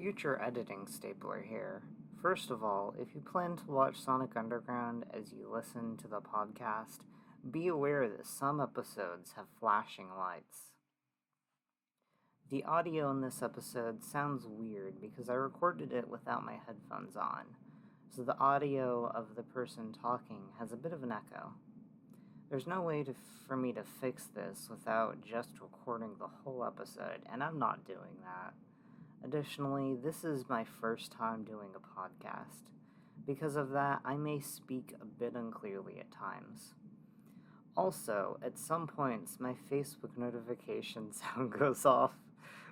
future editing stapler here. First of all, if you plan to watch Sonic Underground as you listen to the podcast, be aware that some episodes have flashing lights. The audio in this episode sounds weird because I recorded it without my headphones on, so the audio of the person talking has a bit of an echo. There's no way for me to fix this without just recording the whole episode, and I'm not doing that. Additionally, this is my first time doing a podcast. Because of that, I may speak a bit unclearly at times. Also, at some points, my Facebook notification sound goes off.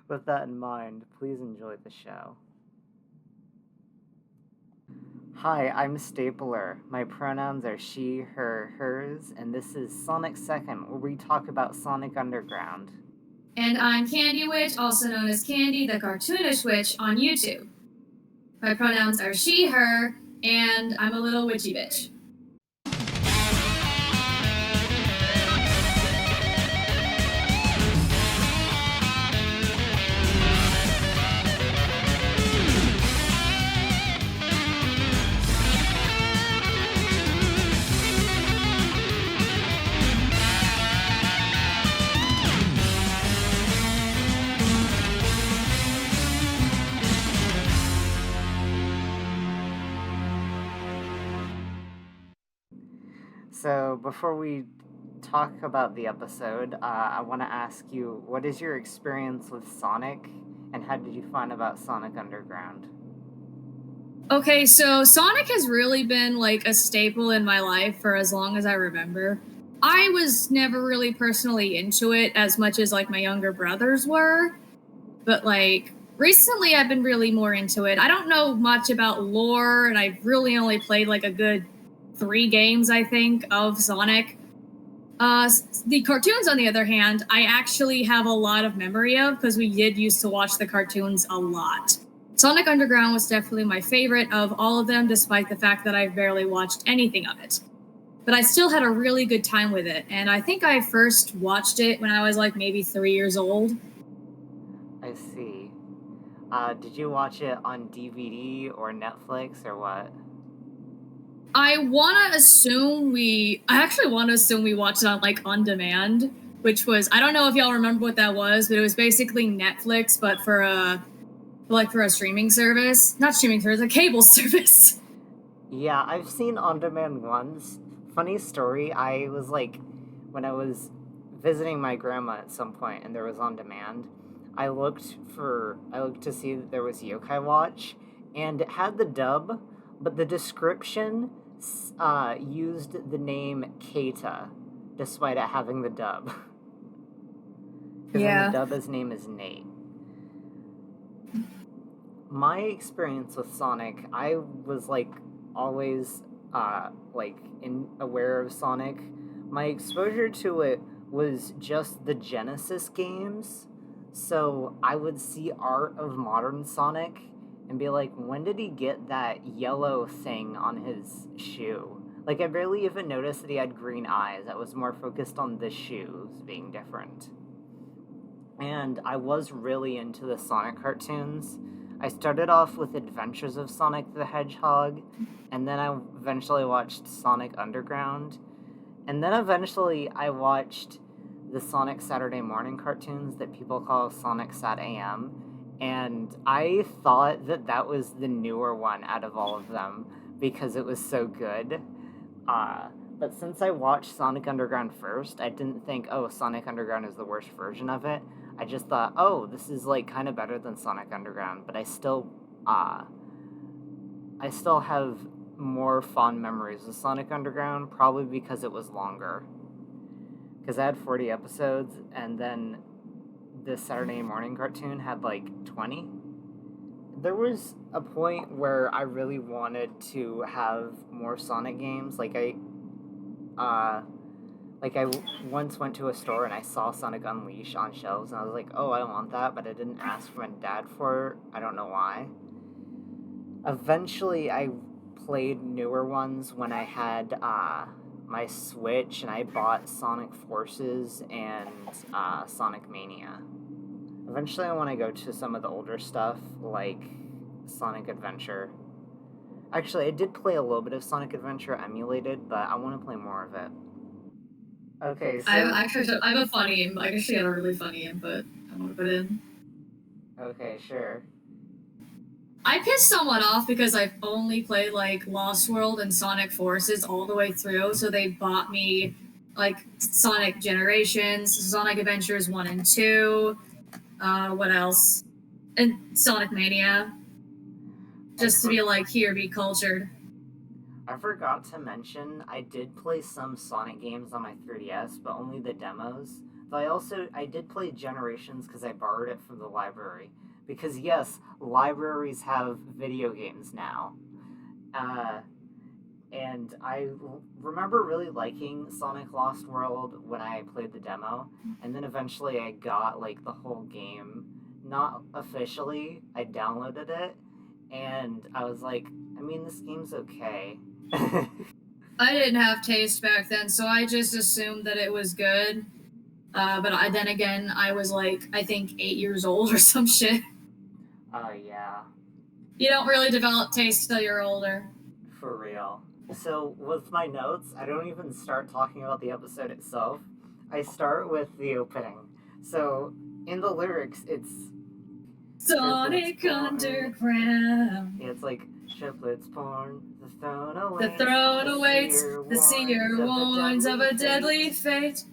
With that in mind, please enjoy the show. Hi, I'm Stapler. My pronouns are she, her, hers, and this is Sonic Second, where we talk about Sonic Underground. And I'm Candy Witch, also known as Candy the Cartoonish Witch on YouTube. My pronouns are she, her, and I'm a little witchy bitch. So, before we talk about the episode, I want to ask you, what is your experience with Sonic, and how did you find about Sonic Underground? Okay, so Sonic has really been like a staple in my life for as long as I remember. I was never really personally into it as much as like my younger brothers were, but like recently I've been really more into it. I don't know much about lore, and I've really only played like a good 3 games, I think, of Sonic. The cartoons, on the other hand, I actually have a lot of memory of because we did used to watch the cartoons a lot. Sonic Underground was definitely my favorite of all of them, despite the fact that I barely watched anything of it. But I still had a really good time with it, and I think I first watched it when I was like maybe 3 years old. I see. Did you watch it on DVD or Netflix or what? I actually want to assume we watched it on like on demand, which was, I don't know if y'all remember what that was, but it was basically Netflix, but for a streaming service. Not streaming service, a cable service. Yeah, I've seen on demand ones. Funny story, I was like, when I was visiting my grandma at some point and there was on demand, I looked to see that there was Yokai Watch, and it had the dub, but the description used the name Keita, despite it having the dub. Because in the dub, his name is Nate. My experience with Sonic, I was always aware of Sonic. My exposure to it was just the Genesis games. So I would see art of modern Sonic and be like, when did he get that yellow thing on his shoe? Like, I barely even noticed that he had green eyes. I was more focused on the shoes being different. And I was really into the Sonic cartoons. I started off with Adventures of Sonic the Hedgehog, and then I eventually watched Sonic Underground, and then eventually I watched the Sonic Saturday morning cartoons that people call Sonic Sat AM, and I thought that was the newer one out of all of them because it was so good. But since I watched Sonic Underground first, I didn't think, oh, Sonic Underground is the worst version of it. I just thought, oh, this is kind of better than Sonic Underground, but I still have more fond memories of Sonic Underground, probably because it was longer. Because I had 40 episodes, and then the Saturday morning cartoon had 20. There was a point where I really wanted to have more Sonic games. I once went to a store and I saw Sonic Unleashed on shelves, and I was like, oh, I want that, but I didn't ask my dad for it. I don't know why. Eventually, I played newer ones when I had my Switch, and I bought Sonic Forces and Sonic Mania. Eventually, I want to go to some of the older stuff, like Sonic Adventure. Actually, I did play a little bit of Sonic Adventure emulated, but I want to play more of it. Okay, so... I have a funny input. I actually have a really funny input I want to put in. Okay, sure. I pissed someone off because I've only played, like, Lost World and Sonic Forces all the way through, so they bought me, like, Sonic Generations, Sonic Adventures 1 and 2, what else? And Sonic Mania. Just to be like, here, be cultured. I forgot to mention, I did play some Sonic games on my 3DS, but only the demos. Though I did play Generations because I borrowed it from the library. Because yes, libraries have video games now. And I remember really liking Sonic Lost World when I played the demo, and then eventually I got, like, the whole game. Not officially, I downloaded it, and I was like, I mean, this game's okay. I didn't have taste back then, so I just assumed that it was good. But then again, I was like, I think 8 years old or some shit. Yeah. You don't really develop taste till you're older. For real. So, with my notes, I don't even start talking about the episode itself. I start with the opening. So, in the lyrics, it's... Sonic Underground. Yeah, it's like, triplets born, the throne awaits. The throne awaits, the seer warns of a deadly fate.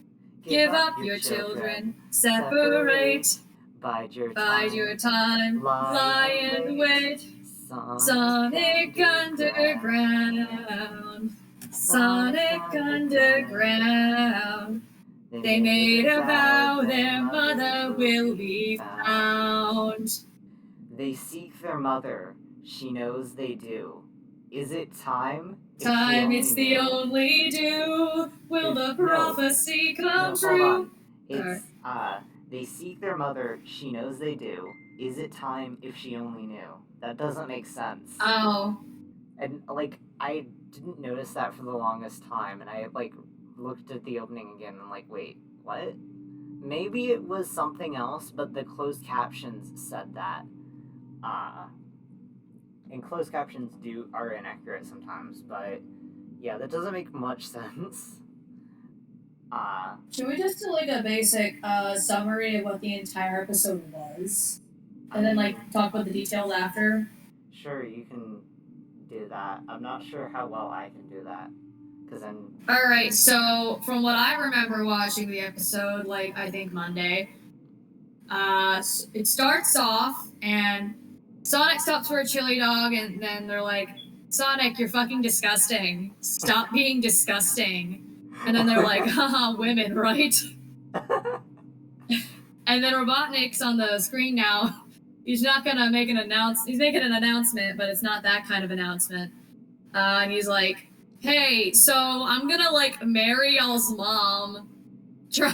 Give up your children, separate. Bide your time, lie and wait. Sonic Underground, Sonic Underground. They made a vow their mother will be found. They seek their mother, she knows they do. Is it time? Time, it's the only due. Will the prophecy come true? It's, they seek their mother, she knows they do. Is it time if she only knew? That doesn't make sense. Oh. And, like, I didn't notice that for the longest time, and I, like, looked at the opening again and I'm like, wait, what? Maybe it was something else, but the closed captions said that. And closed captions are inaccurate sometimes, but yeah, that doesn't make much sense. Should we just do, like, a basic summary of what the entire episode was? And then, like, talk about the details after? Sure, you can do that. I'm not sure how well I can do that. Alright, so from what I remember watching the episode, like, I think Monday, it starts off, and Sonic stops for a chili dog, and then they're like, Sonic, you're fucking disgusting. Stop being disgusting. And then they're like, haha, women, right? And then Robotnik's on the screen now. He's not gonna make he's making an announcement, but it's not that kind of announcement. And he's like, hey, so I'm gonna, like, marry y'all's mom. Try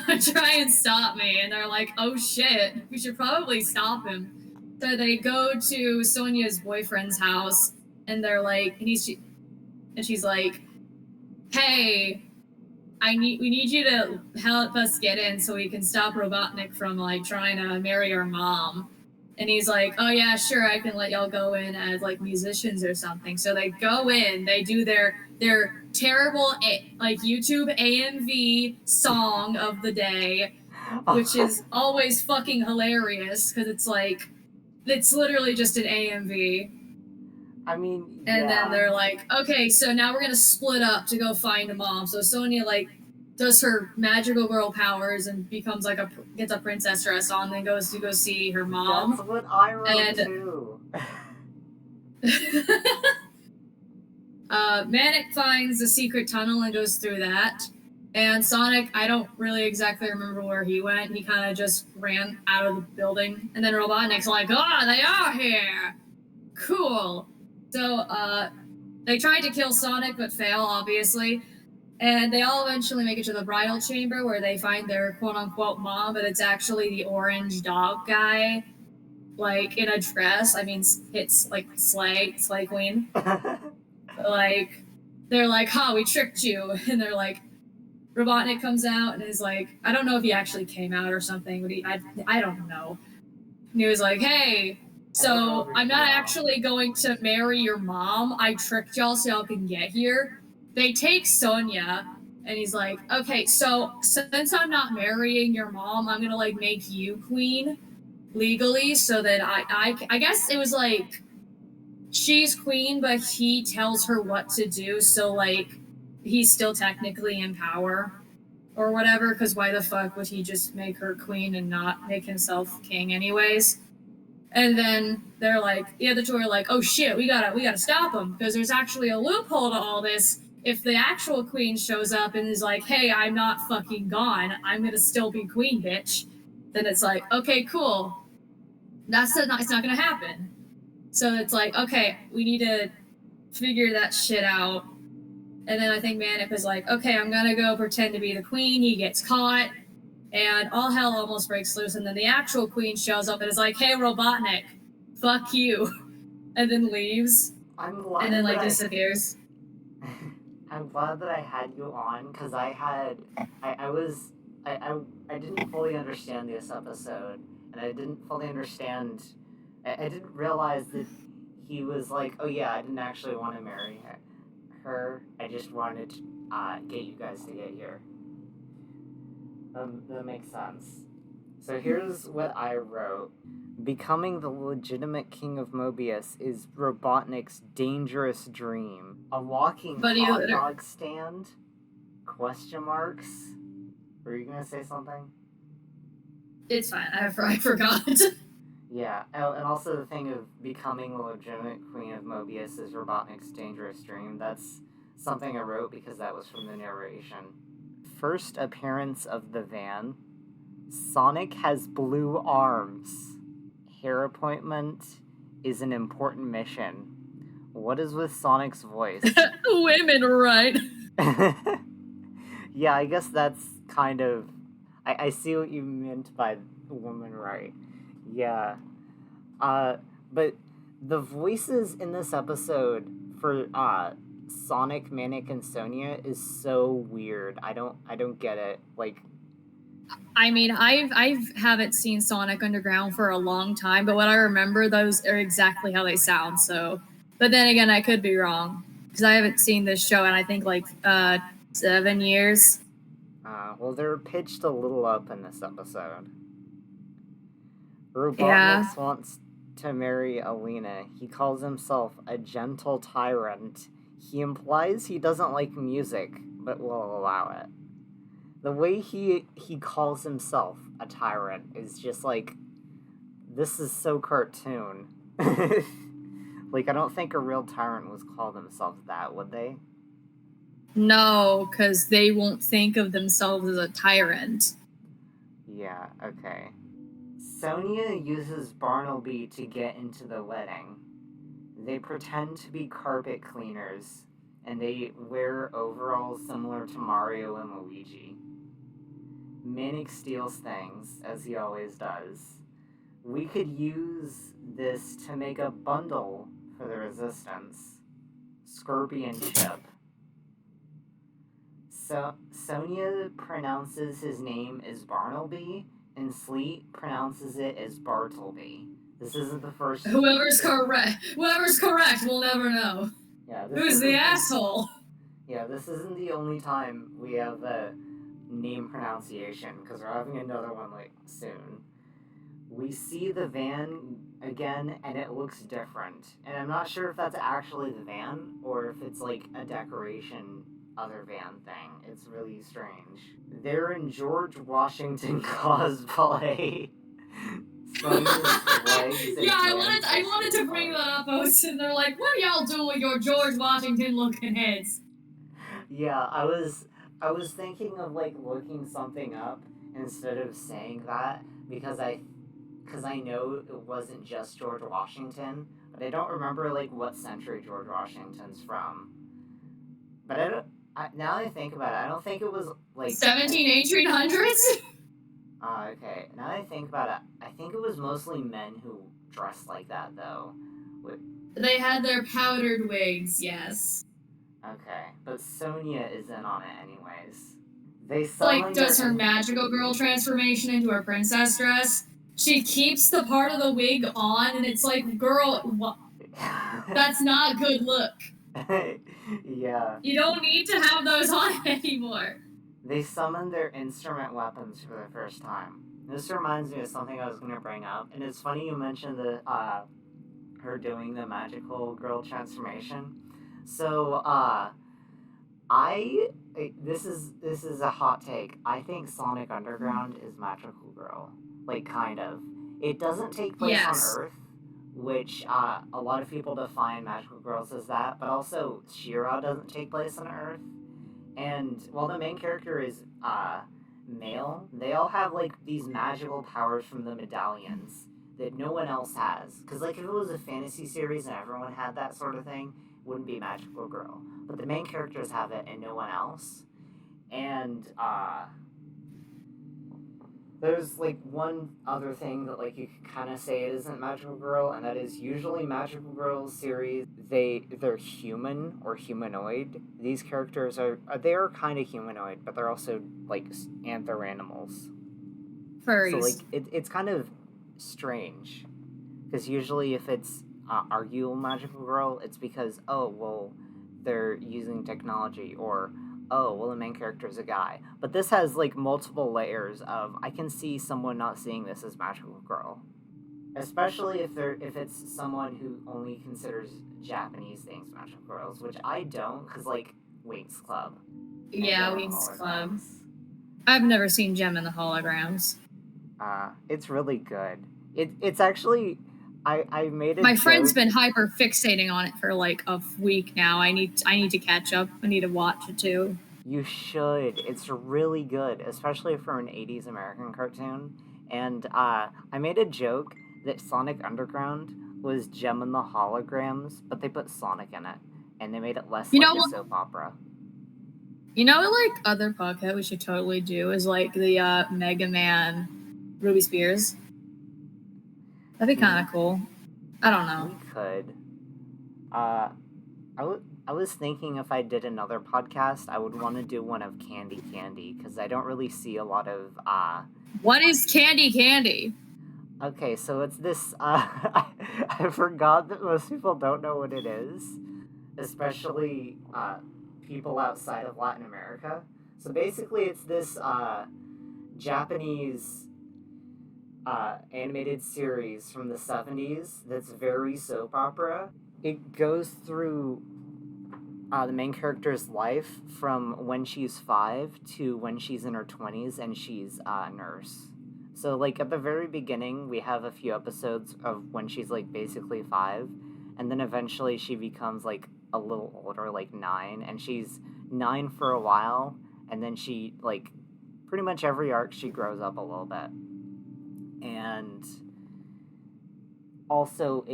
and stop me. And they're like, oh shit, we should probably stop him. So they go to Sonia's boyfriend's house, and they're like, and she's like, hey, we need you to help us get in so we can stop Robotnik from, like, trying to marry our mom. And he's like, oh yeah, sure, I can let y'all go in as, like, musicians or something. So they go in, they do their terrible, like, YouTube AMV song of the day, which is always fucking hilarious, because it's like, it's literally just an AMV. I mean, yeah. And then they're like, okay, so now we're gonna split up to go find a mom. So Sonia, like, does her magical girl powers and becomes, like, gets a princess dress on, then goes to go see her mom. That's what I wrote too. Manic finds a secret tunnel and goes through that. And Sonic, I don't really exactly remember where he went. He kind of just ran out of the building. And then Robotnik's like, oh, they are here! Cool. So, they tried to kill Sonic, but fail, obviously. And they all eventually make it to the bridal chamber where they find their quote-unquote mom, but it's actually the orange dog guy, like, in a dress. I mean, it's, like, Slay Queen. Like, they're like, we tricked you. And they're like, Robotnik comes out and is like, I don't know if he actually came out or something, but I don't know. And he was like, hey, so I'm not actually going to marry your mom. I tricked y'all so y'all can get here. They take Sonia, and he's like, okay, so since I'm not marrying your mom, I'm gonna like make you queen legally, so that I guess it was like she's queen, but he tells her what to do, so like he's still technically in power or whatever, because why the fuck would he just make her queen and not make himself king anyways? And then they're like, the other two are like, oh shit, we gotta stop him, because there's actually a loophole to all this. If the actual queen shows up and is like, hey, I'm not fucking gone, I'm gonna still be queen, bitch, then it's like, okay, cool. It's not gonna happen. So it's like, okay, we need to figure that shit out. And then I think Manic was like, okay, I'm gonna go pretend to be the queen. He gets caught, and all hell almost breaks loose. And then the actual queen shows up and is like, hey, Robotnik, fuck you. And then leaves. I'm glad and then like disappears. I'm glad that I had you on, because I didn't fully understand this episode, and I didn't fully understand. I didn't realize that he was like, oh yeah, I didn't actually want to marry her. I just wanted to get you guys to get here. That makes sense. So here's what I wrote. Becoming the legitimate king of Mobius is Robotnik's dangerous dream. A walking hot dog stand? Question marks? Were you gonna say something? It's fine. I forgot. Yeah, and also the thing of becoming the legitimate queen of Mobius is Robotnik's dangerous dream. That's something I wrote because that was from the narration. First appearance of the van. Sonic has blue arms. Hair appointment is an important mission. What is with Sonic's voice? Women, right? Yeah, I guess that's kind of... I see what you meant by woman right. Yeah. But the voices in this episode for Sonic, Manic, and Sonia is so weird. I don't get it. Like, I mean, I haven't seen Sonic Underground for a long time, but what I remember, those are exactly how they sound. So, but then again, I could be wrong because I haven't seen this show in I think like 7 years. Well, they're pitched a little up in this episode. Robotnik wants to marry Alina. He calls himself a gentle tyrant. He implies he doesn't like music, but will allow it. The way he calls himself a tyrant is just like, this is so cartoon. Like, I don't think a real tyrant would call themselves that, would they? No, because they won't think of themselves as a tyrant. Yeah, okay. Sonia uses Bartleby to get into the wedding. They pretend to be carpet cleaners, and they wear overalls similar to Mario and Luigi. Manic steals things, as he always does. We could use this to make a bundle for the Resistance. Scorpion Chip. So Sonia pronounces his name as Bartleby, and Sleet pronounces it as Bartleby. This isn't the first... Whoever's correct, we'll never know. Yeah, who's the asshole? Yeah, this isn't the only time we have a name pronunciation, because we're having another one, like, soon. We see the van again, and it looks different. And I'm not sure if that's actually the van, or if it's, like, a decoration other van thing. It's really strange. They're in George Washington cosplay. Yeah, I wanted to bring that up, and they're like, what are y'all doing with your George Washington looking heads? Yeah, I was thinking of like looking something up instead of saying that because I know it wasn't just George Washington, but I don't remember like what century George Washington's from. But now that I think about it, I don't think it was like 1800s. Okay. Now that I think about it, I think it was mostly men who dressed like that, though. They had their powdered wigs, yes. Okay, but Sonia is in on it anyways. They like does her magical girl transformation into her princess dress, she keeps the part of the wig on, and it's like, girl, that's not good look. Yeah. You don't need to have those on anymore. They summoned their instrument weapons for the first time. This reminds me of something I was going to bring up, and it's funny you mentioned the her doing the magical girl transformation. So, I this is a hot take. I think Sonic Underground is Magical Girl, like kind of. It doesn't take place on Earth, which a lot of people define Magical Girls as that, but also She-Ra doesn't take place on Earth. And while the main character is male, they all have like these magical powers from the medallions that no one else has. Because like if it was a fantasy series and everyone had that sort of thing, it wouldn't be Magical Girl. But the main characters have it and no one else. And there's like one other thing that like you could kind of say it isn't Magical Girl, and that is usually Magical Girl series they're human or humanoid. These characters are kind of humanoid, but they're also like they're animals. Furries. So like it's kind of strange because usually if it's arguable Magical Girl, it's because they're using technology, or the main character is a guy. But this has like multiple layers of I can see someone not seeing this as Magical Girl, especially if it's someone who only considers Japanese things Magical Girls, which I don't, because like Winx Club. Yeah, Winx Club. I've never seen Gem and the Holograms. It's really good. It's actually I made it. My friend's been hyper fixating on it for like a week now. I need to catch up. I need to watch it too. You should. It's really good, especially for an 80s American cartoon. And I made a joke that Sonic Underground was Gem and the Holograms, but they put Sonic in it, and they made it less like a soap opera. You know, like other podcast we should totally do is like the Mega Man Ruby Spears. That'd be kind of cool. I don't know. We could. I was thinking if I did another podcast, I would want to do one of Candy because I don't really see a lot of What is Candy? Okay, so it's this I forgot that most people don't know what it is, especially people outside of Latin America. So basically it's this Japanese animated series from the 70s that's very soap opera. It goes through the main character's life from when she's 5 to when she's in her 20s and she's a nurse. So, like, at the very beginning, we have a few episodes of when she's, like, basically 5, and then eventually she becomes, like, a little older, like 9, and she's 9 for a while, and then she, like, pretty much every arc she grows up a little bit. And also,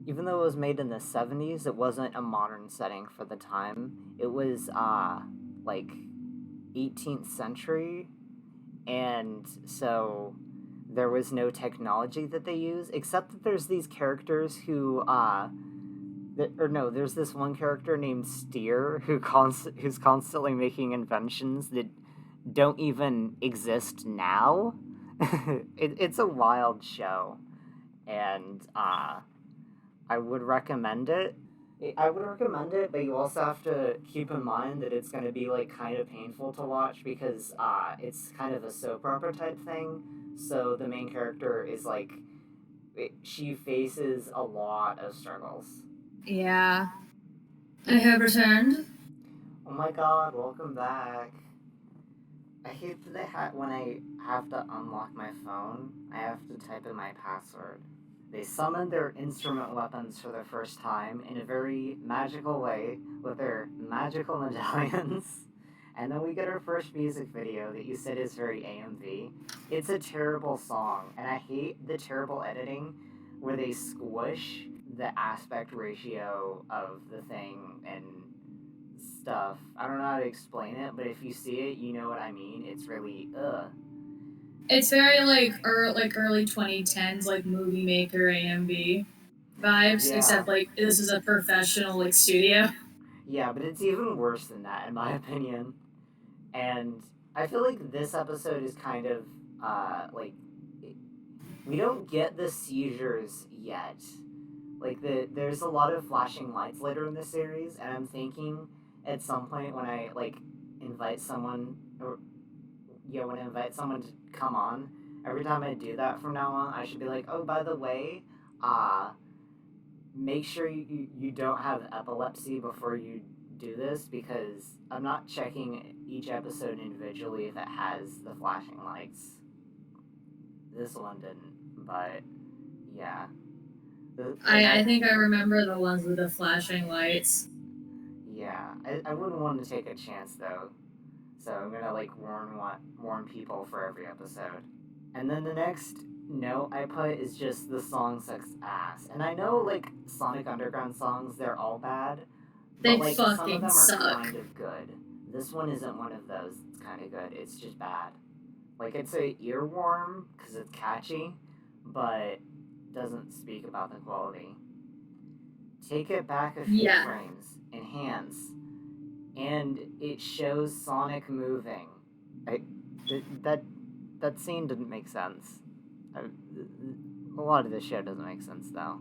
even though it was made in the 70s, it wasn't a modern setting for the time. It was, like, 18th century, and so there was no technology that they use, except that there's these characters who, there's this one character named Steer who's constantly making inventions that don't even exist now. It's a wild show, and, I would recommend it. But you also have to keep in mind that it's going to be, like, kind of painful to watch because it's kind of a soap opera type thing. So the main character is, like, she faces a lot of struggles. Yeah. I have returned. Oh my god, welcome back. I hate that when I have to unlock my phone, I have to type in my password. They summoned their instrument weapons for the first time in a very magical way with their magical medallions. And then we get our first music video that you said is very AMV. It's a terrible song, and I hate the terrible editing where they squish the aspect ratio of the thing and stuff. I don't know how to explain it, but if you see it, you know what I mean. It's really, It's very like early 2010s, like movie maker AMV vibes, except like this is a professional like studio. Yeah, but it's even worse than that in my opinion. And I feel like this episode is kind of like We don't get the seizures yet. Like there's a lot of flashing lights later in the series, and I'm thinking at some point when I like invite someone, or yeah, when I invite someone to come on, every time I do that from now on, I should be like, oh, by the way, uh, make sure you don't have epilepsy before you do this, because I'm not checking each episode individually if it has the flashing lights. This one didn't, but yeah. I think I remember the ones with the flashing lights. Yeah, I wouldn't want to take a chance though, so I'm gonna like warn people for every episode. And then the next note I put is just the song sucks ass. And I know like Sonic Underground songs, they're all bad, They but like some of fucking them are suck. kind of good. This one isn't one of those. It's kind of good. It's just bad. Like it's a earworm because it's catchy, but doesn't speak about the quality. Take it back a few frames. Enhance. And it shows Sonic moving. That scene didn't make sense. A lot of this show doesn't make sense though.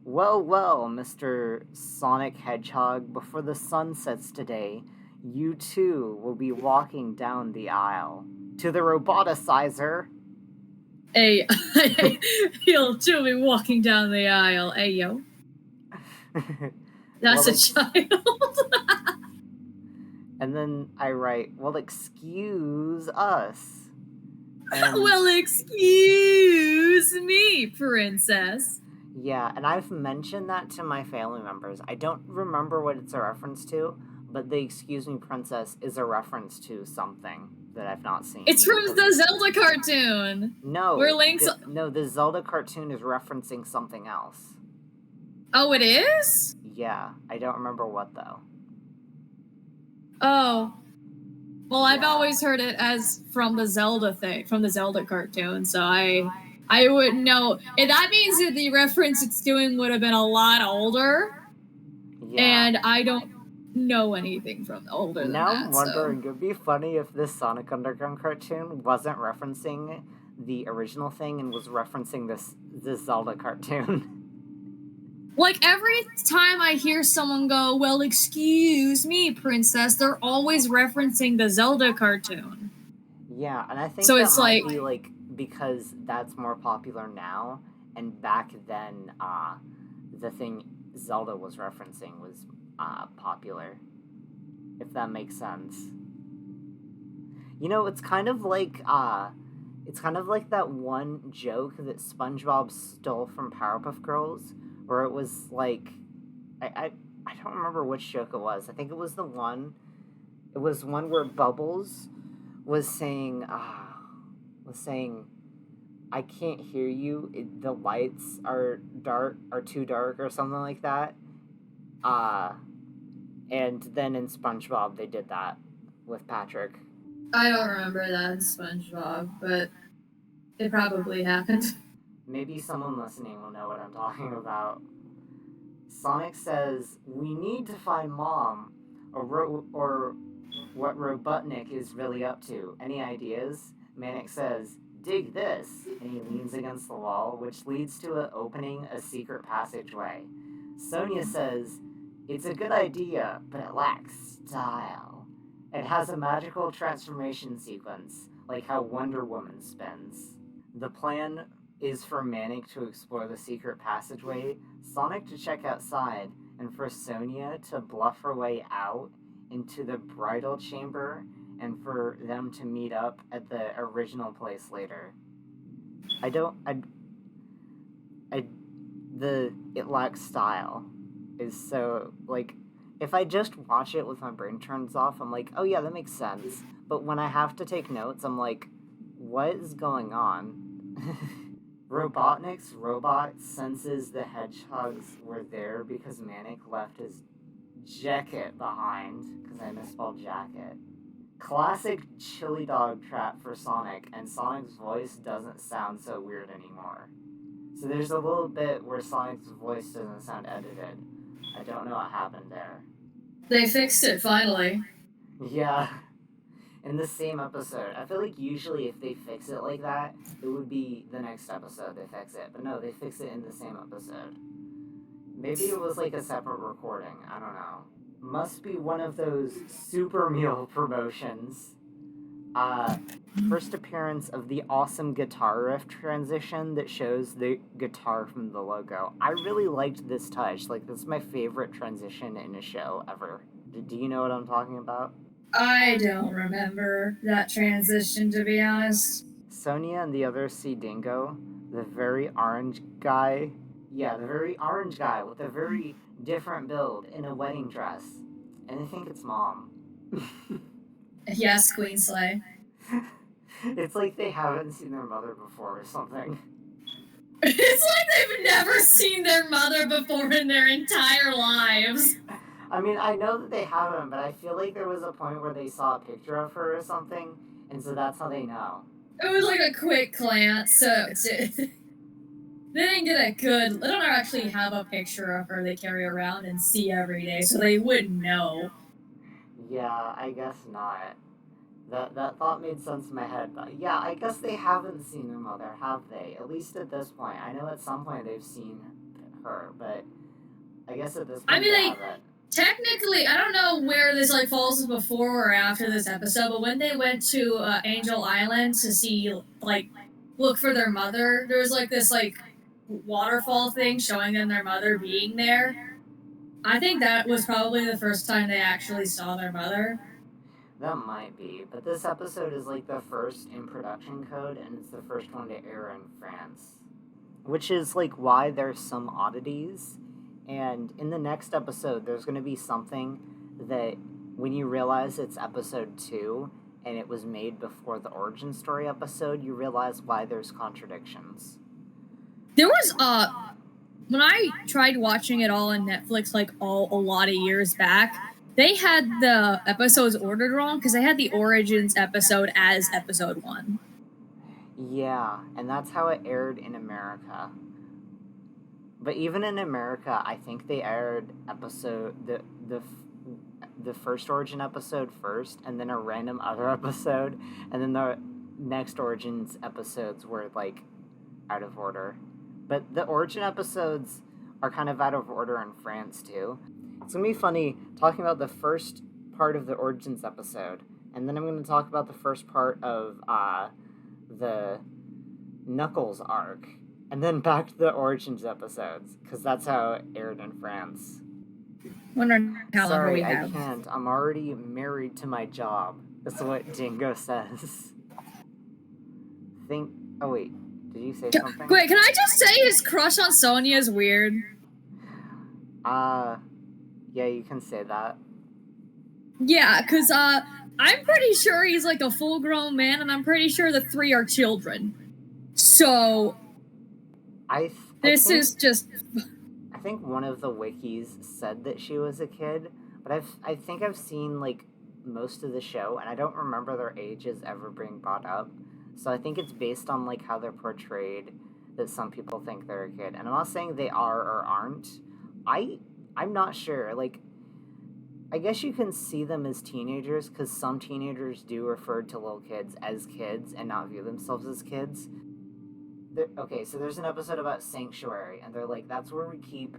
Well, Mr. Sonic Hedgehog, before the sun sets today, you too will be walking down the aisle. To the roboticizer. Hey, he'll too be walking down the aisle. Hey, yo. That's a child. And then I write, well, excuse us. And, well, excuse me, princess. Yeah, and I've mentioned that to my family members. I don't remember what it's a reference to, but the excuse me, princess is a reference to something that I've not seen. It's from the Zelda cartoon. No. Where Link's... the Zelda cartoon is referencing something else. Oh, it is? Yeah, I don't remember what, though. Oh. Well, I've always heard it as from the Zelda thing, from the Zelda cartoon, so I wouldn't know. And that means that the reference it's doing would have been a lot older. Yeah. And I don't know anything from older than that. Now I'm wondering, it'd be funny if this Sonic Underground cartoon wasn't referencing the original thing and was referencing this Zelda cartoon. Like, every time I hear someone go, well, excuse me, princess, they're always referencing the Zelda cartoon. Yeah, and I think so. That might be, like, because that's more popular now, and back then, the thing Zelda was referencing was popular, if that makes sense. You know, it's kind of like that one joke that Spongebob stole from Powerpuff Girls, where it was like, I don't remember which joke it was. I think it was one where Bubbles was saying, I can't hear you, the lights are too dark, or something like that. And then in SpongeBob, they did that with Patrick. I don't remember that in SpongeBob, but it probably happened. Maybe someone listening will know what I'm talking about. Sonic says, we need to find Mom, or what Robotnik is really up to. Any ideas? Manic says, dig this, and he leans against the wall, which leads to it opening a secret passageway. Sonia says, it's a good idea, but it lacks style. It has a magical transformation sequence, like how Wonder Woman spins. The plan is for Manic to explore the secret passageway, Sonic to check outside, and for Sonia to bluff her way out into the bridal chamber, and for them to meet up at the original place later. It lacks style is so, like, if I just watch it with my brain turns off, I'm like, oh yeah, that makes sense. But when I have to take notes, I'm like, what is going on? Robotnik's robot senses the hedgehogs were there because Manic left his jacket behind, because I misspelled jacket. Classic chili dog trap for Sonic, and Sonic's voice doesn't sound so weird anymore. So there's a little bit where Sonic's voice doesn't sound edited. I don't know what happened there. They fixed it, finally. Yeah. in the same episode. I feel like usually if they fix it like that, it would be the next episode they fix it. But no, they fix it in the same episode. Maybe it was like a separate recording. I don't know. Must be one of those super meal promotions. First appearance of the awesome guitar riff transition that shows the guitar from the logo. I really liked this touch. Like, this is my favorite transition in a show ever. Do you know what I'm talking about? I don't remember that transition, to be honest. Sonia and the others see Dingo, the very orange guy. Yeah, the very orange guy with a very different build in a wedding dress. And they think it's Mom. Yes, Queen Slay. It's like they haven't seen their mother before or something. It's like they've never seen their mother before in their entire lives. I mean, I know that they haven't, but I feel like there was a point where they saw a picture of her or something, and so that's how they know. It was like a quick glance, so they didn't get a good... They don't actually have a picture of her they carry around and see every day, so they wouldn't know. Yeah, I guess not. That thought made sense in my head, but yeah, I guess they haven't seen their mother, have they? At least at this point. I know at some point they've seen her, but I guess at this point they haven't. Technically, I don't know where this like falls before or after this episode, but when they went to Angel Island to see, like, look for their mother, there was like this like waterfall thing showing them their mother being there. I think that was probably the first time they actually saw their mother. That might be, but this episode is like the first in production code, and it's the first one to air in France. Which is like why there's some oddities. And in the next episode, there's going to be something that when you realize it's episode 2 and it was made before the origin story episode, you realize why there's contradictions. There was, when I tried watching it all on Netflix, like a lot of years back, they had the episodes ordered wrong because they had the Origins episode as episode 1. Yeah, and that's how it aired in America. But even in America, I think they aired the first Origin episode first, and then a random other episode, and then the next Origins episodes were, like, out of order. But the Origin episodes are kind of out of order in France, too. It's going to be funny talking about the first part of the Origins episode, and then I'm going to talk about the first part of the Knuckles arc. And then back to the Origins episodes, because that's how it aired in France. Wondering how long we Sorry, have. I can't. I'm already married to my job. That's what Dingo says. Oh wait, did you say something? Wait, can I just say his crush on Sonia is weird? Yeah, you can say that. Yeah, because, I'm pretty sure he's like a full-grown man, and I'm pretty sure the 3 are children. So... I think one of the wikis said that she was a kid, but I think I've seen like most of the show, and I don't remember their ages ever being brought up. So I think it's based on like how they're portrayed that some people think they're a kid. And I'm not saying they are or aren't. I'm not sure. Like, I guess you can see them as teenagers because some teenagers do refer to little kids as kids and not view themselves as kids. Okay, so there's an episode about Sanctuary, and they're like, that's where we keep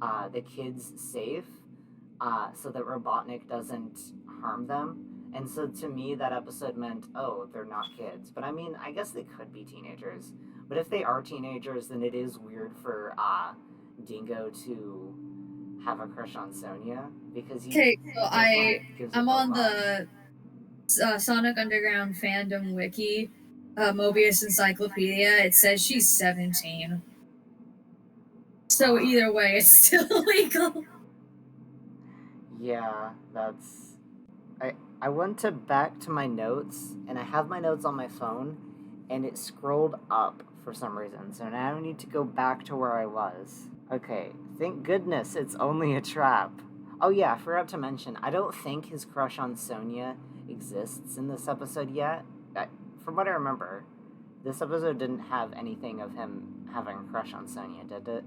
the kids safe so that Robotnik doesn't harm them. And so to me, that episode meant, oh, they're not kids. But I mean, I guess they could be teenagers. But if they are teenagers, then it is weird for Dingo to have a crush on Sonia, because he... Okay, so I'm on the Sonic Underground fandom wiki. Mobius Encyclopedia, it says she's 17. So either way, it's still illegal. Yeah, that's... I went back to my notes, and I have my notes on my phone, and it scrolled up for some reason, so now I need to go back to where I was. Okay, thank goodness it's only a trap. Oh yeah, I forgot to mention, I don't think his crush on Sonia exists in this episode yet. From what I remember, this episode didn't have anything of him having a crush on Sonia, did it?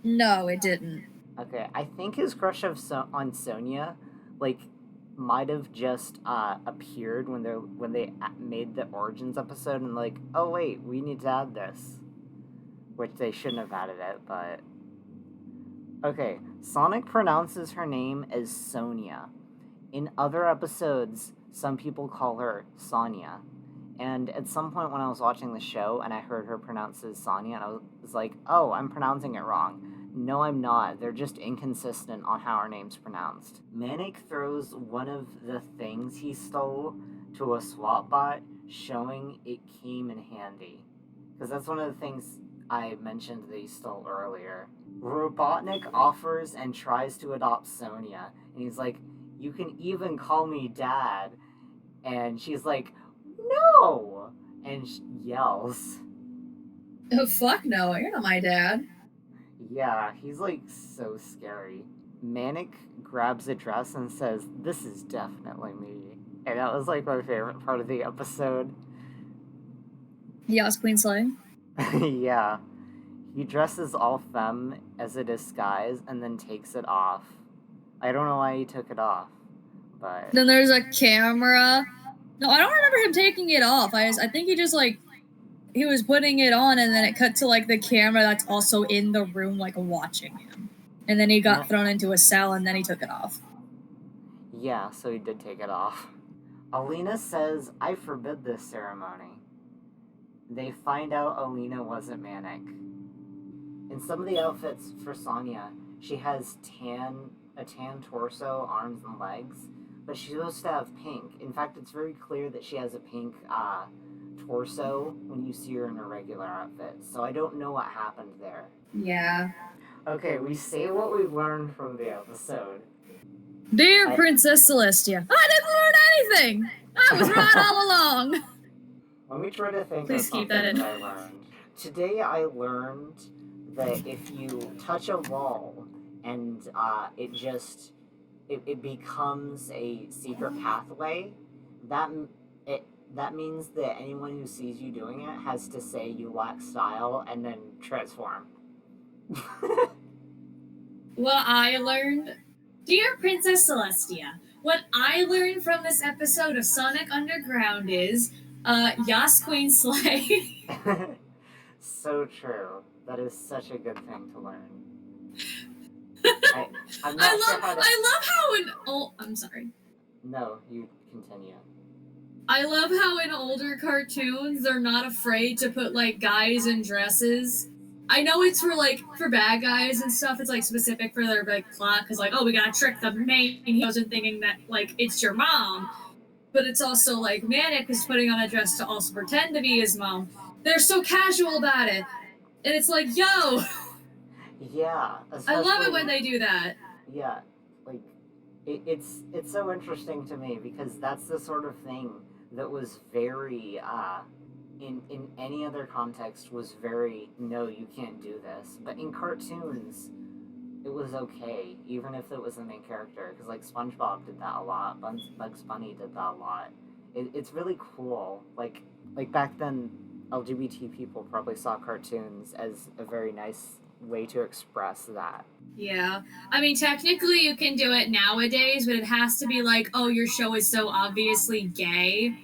No, it didn't. Okay, I think his crush on Sonia, like, might have just appeared when they made the Origins episode and like, oh wait, we need to add this, which they shouldn't have added it, but okay. Sonic pronounces her name as Sonia. In other episodes, some people call her Sonia. And at some point when I was watching the show and I heard her pronounce as Sonia, and I was like, oh, I'm pronouncing it wrong. No, I'm not. They're just inconsistent on how her name's pronounced. Manic throws one of the things he stole to a swap bot, showing it came in handy. Because that's one of the things I mentioned that he stole earlier. Robotnik offers and tries to adopt Sonia, and he's like, you can even call me Dad. And she's like, no! And she yells. Oh, fuck no, you're not my dad. Yeah, he's like so scary. Manic grabs a dress and says, this is definitely me. And that was like my favorite part of the episode. Yes, Queen Slay. Yeah. He dresses all femme as a disguise and then takes it off. I don't know why he took it off, but... Then there's a camera. No, I don't remember him taking it off. I think he just, like, he was putting it on and then it cut to, like, the camera that's also in the room, like, watching him. And then he got thrown into a cell and then he took it off. Yeah, so he did take it off. Alina says, I forbid this ceremony. They find out Alina wasn't Manic. In some of the outfits for Sonia, she has a tan torso, arms, and legs, but she's supposed to have pink. In fact, it's very clear that she has a pink torso when you see her in her regular outfit, so I don't know what happened there. Yeah. Okay, we say what we've learned from the episode. Dear Princess Celestia, I didn't learn anything! I was right all along! Let me try to think Please of keep something that in. I learned. Today I learned that if you touch a wall and it becomes a secret pathway, that means that anyone who sees you doing it has to say you lack style and then transform. Well, I learned, dear Princess Celestia, what I learned from this episode of Sonic Underground is, Yas Queen Slay. So true. That is such a good thing to learn. I'm sorry. No, you continue. I love how in older cartoons they're not afraid to put like guys in dresses. I know it's for bad guys and stuff. It's like specific for their like plot because like, oh, we gotta trick the main heroes into thinking that like it's your mom. But it's also like Manic is putting on a dress to also pretend to be his mom. They're so casual about it, and it's like, yo. Yeah, I love it when they do that. Yeah, like it's so interesting to me because that's the sort of thing that was very in any other context was very, no, you can't do this, but in cartoons it was okay, even if it was the main character, because like Spongebob did that a lot, Bugs Bunny did that a lot. It's really cool. Like back then LGBT people probably saw cartoons as a very nice way to express that. Yeah. I mean, technically you can do it nowadays, but it has to be like, oh, your show is so obviously gay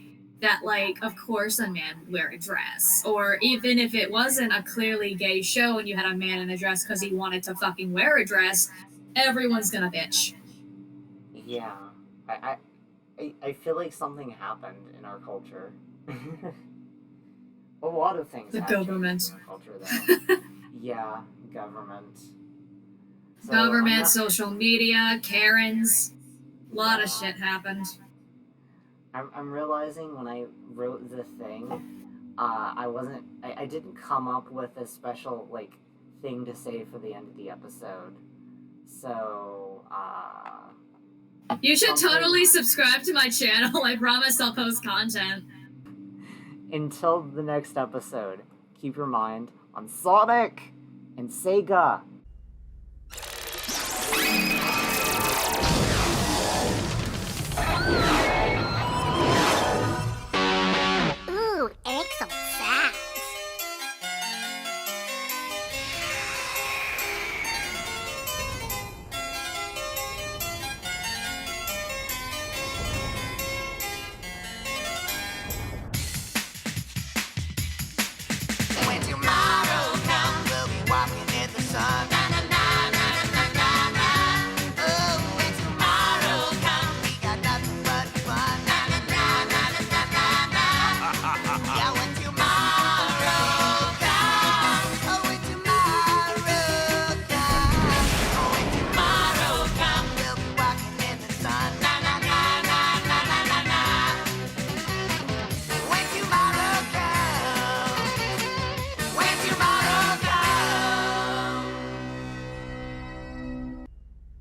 that, like, of course a man would wear a dress. Or even if it wasn't a clearly gay show and you had a man in a dress because he wanted to fucking wear a dress, everyone's gonna bitch. Yeah. I feel like something happened in our culture. A lot of things The have government. changed in our culture, though. Yeah, government. So Government, social media, Karens. A lot of shit happened. I'm realizing when I wrote the thing, I didn't come up with a special, like, thing to say for the end of the episode. So, you should totally subscribe to my channel. I promise I'll post content. Until the next episode, keep your mind on Sonic and Sega. Ooh, excellent sounds. time.